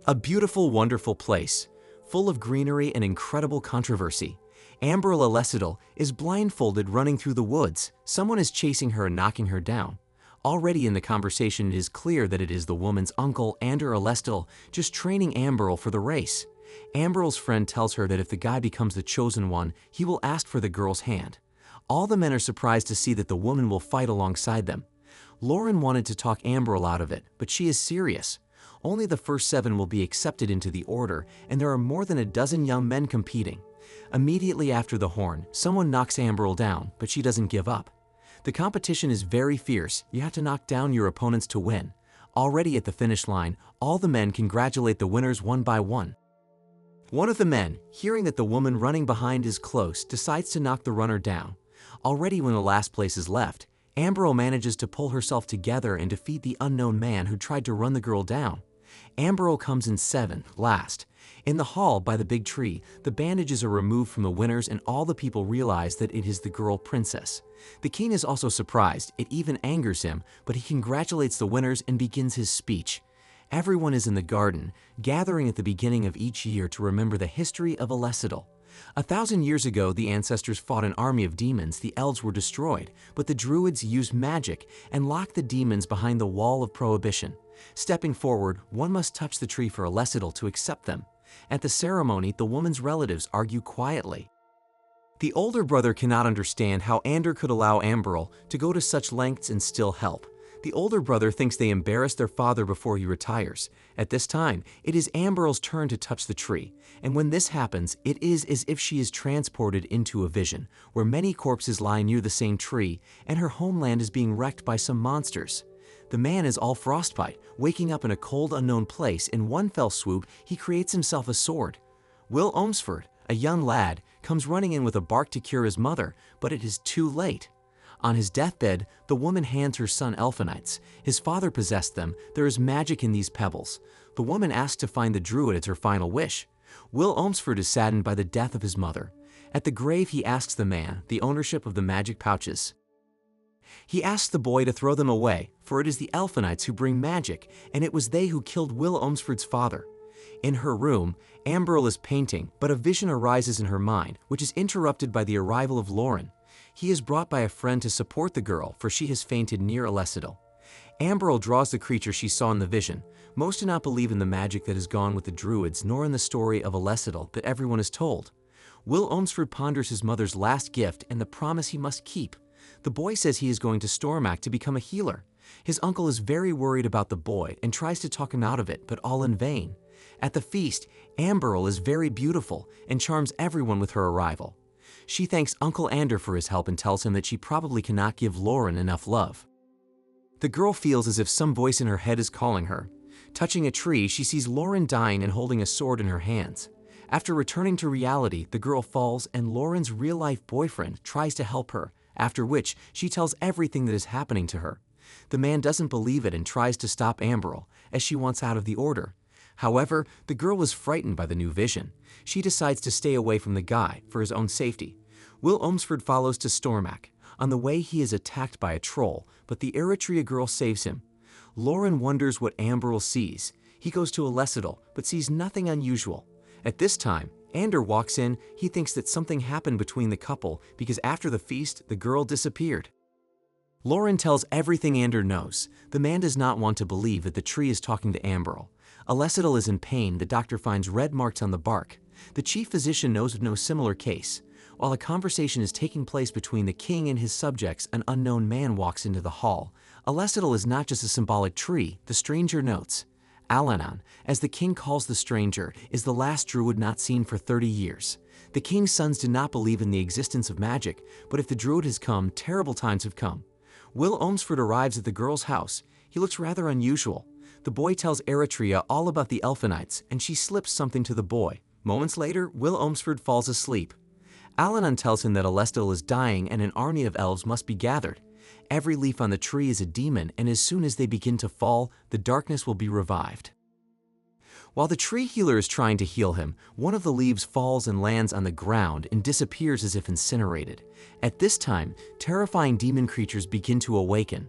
A beautiful, wonderful place, full of greenery and incredible controversy. Amberl Alesidal is blindfolded running through the woods. Someone is chasing her and knocking her down. Already in the conversation, it is clear that it is the woman's uncle, Ander Alestil, just training Amberl for the race. Amberl's friend tells her that if the guy becomes the chosen one, he will ask for the girl's hand. All the men are surprised to see that the woman will fight alongside them. Lauren wanted to talk Amberl out of it, but she is serious. Only the first 7 will be accepted into the order, and there are more than a dozen young men competing. Immediately after the horn, someone knocks Amberl down, but she doesn't give up. The competition is very fierce. You have to knock down your opponents to win. Already at the finish line, all the men congratulate the winners one by one. One of the men, hearing that the woman running behind is close, decides to knock the runner down. Already when the last place is left, Amberl manages to pull herself together and defeat the unknown man who tried to run the girl down. Amberl comes in 7th, last. In the hall by the big tree, the bandages are removed from the winners and all the people realize that it is the girl princess. The king is also surprised. It even angers him, but he congratulates the winners and begins his speech. Everyone is in the garden, gathering at the beginning of each year to remember the history of Alesidal. 1,000 years ago, the ancestors fought an army of demons. The elves were destroyed, but the druids used magic and locked the demons behind the wall of prohibition. Stepping forward, one must touch the tree for Alesidal to accept them. At the ceremony, the woman's relatives argue quietly. The older brother cannot understand how Ander could allow Amberl to go to such lengths and still help. The older brother thinks they embarrassed their father before he retires. At this time, it is Amberl's turn to touch the tree, and when this happens, it is as if she is transported into a vision, where many corpses lie near the same tree, and her homeland is being wrecked by some monsters. The man is all frostbite, waking up in a cold, unknown place. In one fell swoop, he creates himself a sword. Will Omsford, a young lad, comes running in with a bark to cure his mother, but it is too late. On his deathbed, the woman hands her son Elfinites. His father possessed them. There is magic in these pebbles. The woman asks to find the druid as her final wish. Will Omsford is saddened by the death of his mother. At the grave, he asks the man the ownership of the magic pouches. He asks the boy to throw them away, for it is the Elfinites who bring magic, and it was they who killed Will Omsford's father. In her room, Amberl is painting, but a vision arises in her mind, which is interrupted by the arrival of Lauren. He is brought by a friend to support the girl, for she has fainted near Alesidal. Amberl draws the creature she saw in the vision. Most do not believe in the magic that has gone with the druids, nor in the story of Alesidal that everyone is told. Will Omsford ponders his mother's last gift and the promise he must keep. The boy says he is going to Stormak to become a healer. His uncle is very worried about the boy and tries to talk him out of it, but all in vain. At the feast, Amberl is very beautiful and charms everyone with her arrival. She thanks Uncle Ander for his help and tells him that she probably cannot give Lauren enough love. The girl feels as if some voice in her head is calling her. Touching a tree, she sees Lauren dying and holding a sword in her hands. After returning to reality, the girl falls and Lauren's real-life boyfriend tries to help her, after which she tells everything that is happening to her. The man doesn't believe it and tries to stop Amberl, as she wants out of the order. However, the girl is frightened by the new vision. She decides to stay away from the guy for his own safety. Will Omsford follows to Stormak. On the way, he is attacked by a troll, but the Eritrea girl saves him. Lauren wonders what Amberl sees. He goes to Alesidal, but sees nothing unusual. At this time, Ander walks in. He thinks that something happened between the couple because after the feast, the girl disappeared. Lauren tells everything Ander knows. The man does not want to believe that the tree is talking to Amberl. Alesidal is in pain. The doctor finds red marks on the bark. The chief physician knows of no similar case. While a conversation is taking place between the king and his subjects, an unknown man walks into the hall. Alesidal is not just a symbolic tree, the stranger notes. Alanan, as the king calls the stranger, is the last druid not seen for 30 years. The king's sons do not believe in the existence of magic, but if the druid has come, terrible times have come. Will Omsford arrives at the girl's house. He looks rather unusual. The boy tells Eritrea all about the Elfinites, and she slips something to the boy. Moments later, Will Omsford falls asleep. Alanan tells him that Alesidal is dying and an army of elves must be gathered. Every leaf on the tree is a demon, and as soon as they begin to fall, the darkness will be revived. While the tree healer is trying to heal him, one of the leaves falls and lands on the ground and disappears as if incinerated. At this time, terrifying demon creatures begin to awaken.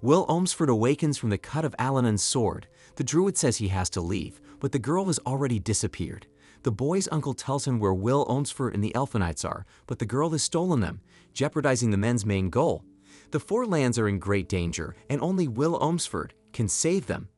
Will Olmsford awakens from the cut of Alanon's sword. The druid says he has to leave, but the girl has already disappeared. The boy's uncle tells him where Will Olmsford and the Elfenites are, but the girl has stolen them, jeopardizing the men's main goal. The four lands are in great danger, and only Will Olmsford can save them.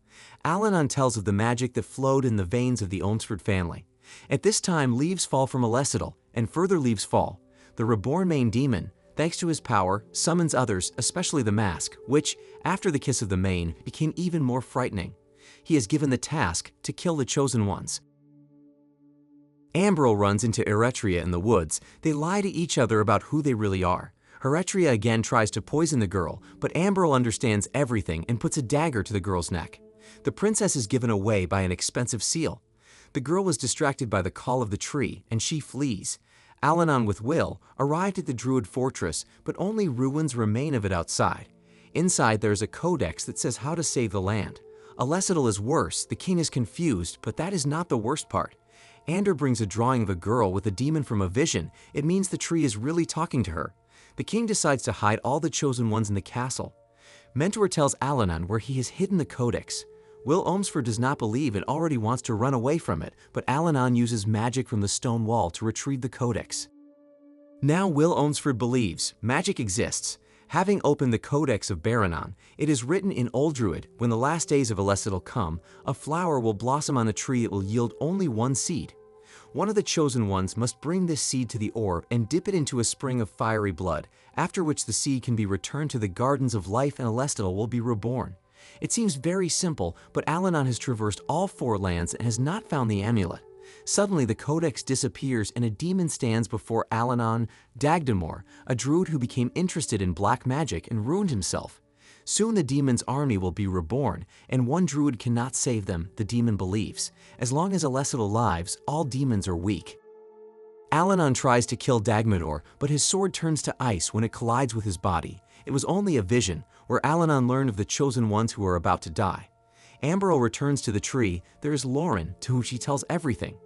Alanon tells of the magic that flowed in the veins of the Olmsford family. At this time, leaves fall from Elessildal, and further leaves fall. The reborn main demon, thanks to his power, summons others, especially the mask, which, after the kiss of the main, became even more frightening. He is given the task to kill the chosen ones. Ambril runs into Eretria in the woods. They lie to each other about who they really are. Eretria again tries to poison the girl, but Ambril understands everything and puts a dagger to the girl's neck. The princess is given away by an expensive seal. The girl was distracted by the call of the tree, and she flees. Alanon with Will arrived at the Druid fortress, but only ruins remain of it outside. Inside there is a codex that says how to save the land. Elessildal is worse, the king is confused, but that is not the worst part. Ander brings a drawing of a girl with a demon from a vision. It means the tree is really talking to her. The king decides to hide all the chosen ones in the castle. Mentor tells Alanon where he has hidden the codex. Will Olmsford does not believe and already wants to run away from it, but Alanon uses magic from the stone wall to retrieve the codex. Now Will Olmsford believes magic exists. Having opened the Codex of Baranon, it is written in Old Druid, when the last days of Elessildal come, a flower will blossom on a tree that will yield only one seed. One of the chosen ones must bring this seed to the orb and dip it into a spring of fiery blood, after which the seed can be returned to the gardens of life and Elessildal will be reborn. It seems very simple, but Alanon has traversed all four lands and has not found the amulet. Suddenly, the codex disappears and a demon stands before Alanon, Dagdamor, a druid who became interested in black magic and ruined himself. Soon the demon's army will be reborn, and one druid cannot save them, the demon believes. As long as Elessildal lives, all demons are weak. Alanon tries to kill Dagmador, but his sword turns to ice when it collides with his body. It was only a vision, where Alanon learned of the chosen ones who are about to die. Ambril returns to the tree. There is Lauren, to whom she tells everything.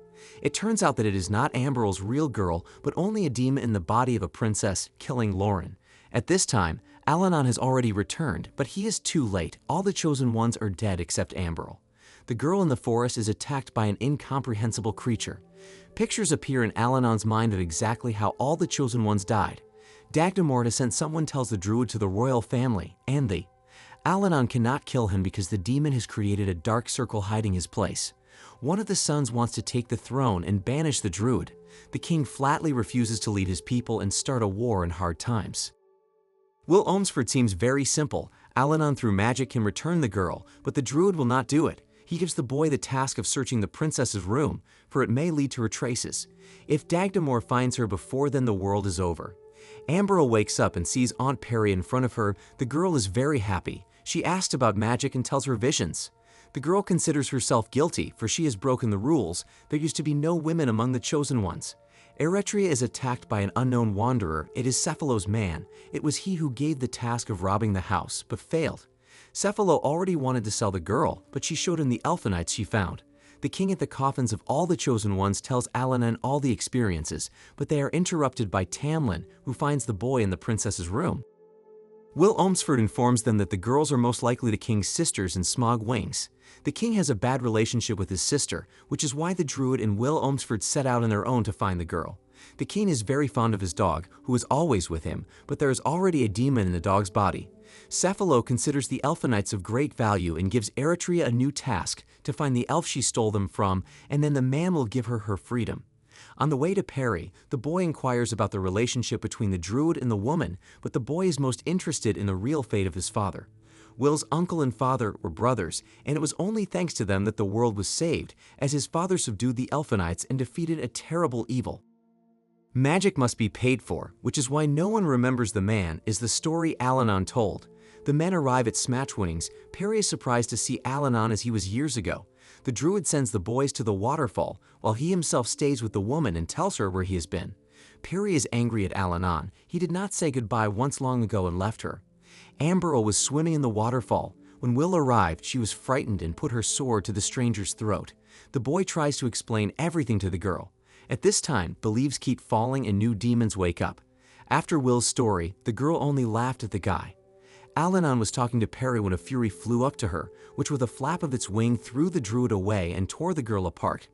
It turns out that it is not Ambril's real girl, but only a demon in the body of a princess, killing Lauren. At this time, Alanon has already returned, but he is too late. All the chosen ones are dead except Ambril. The girl in the forest is attacked by an incomprehensible creature. Pictures appear in Alanon's mind of exactly how all the chosen ones died. Dagdamor has sent someone tells the druid to the royal family, and Alanon cannot kill him because the demon has created a dark circle hiding his place. One of the sons wants to take the throne and banish the druid. The king flatly refuses to lead his people and start a war in hard times. Will Olmsford seems very simple. Alanon through magic can return the girl, but the druid will not do it. He gives the boy the task of searching the princess's room, for it may lead to her traces. If Dagdamor finds her before then, the world is over. Ambril wakes up and sees Aunt Perry in front of her. The girl is very happy. She asks about magic and tells her visions. The girl considers herself guilty, for she has broken the rules. There used to be no women among the chosen ones. Eretria is attacked by an unknown wanderer. It is Cephalo's man. It was he who gave the task of robbing the house, but failed. Cephalo already wanted to sell the girl, but she showed him the Elfenites she found. The king at the coffins of all the chosen ones tells Alanon all the experiences, but they are interrupted by Tamlin, who finds the boy in the princess's room. Will Olmsford informs them that the girls are most likely the king's sisters and Smog Wings. The king has a bad relationship with his sister, which is why the druid and Will Olmsford set out on their own to find the girl. The king is very fond of his dog, who is always with him, but there is already a demon in the dog's body. Cephalo considers the Elfenites of great value and gives Eretria a new task to find the elf she stole them from, and then the man will give her her freedom. On the way to Perry, the boy inquires about the relationship between the druid and the woman, but the boy is most interested in the real fate of his father. Will's uncle and father were brothers, and it was only thanks to them that the world was saved, as his father subdued the Elfenites and defeated a terrible evil. Magic must be paid for, which is why no one remembers the man, is the story Alanon told. The men arrive at Smatchwinnings. Perry is surprised to see Alanon as he was years ago. The druid sends the boys to the waterfall, while he himself stays with the woman and tells her where he has been. Perry is angry at Alanon. He did not say goodbye once long ago and left her. Ambril was swimming in the waterfall. When Will arrived, she was frightened and put her sword to the stranger's throat. The boy tries to explain everything to the girl. At this time, the leaves keep falling and new demons wake up. After Will's story, the girl only laughed at the guy. Alanon was talking to Perry when a fury flew up to her, which with a flap of its wing threw the druid away and tore the girl apart.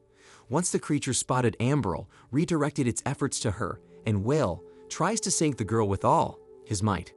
Once the creature spotted Amberl, redirected its efforts to her, and Whale tries to sink the girl with all his might.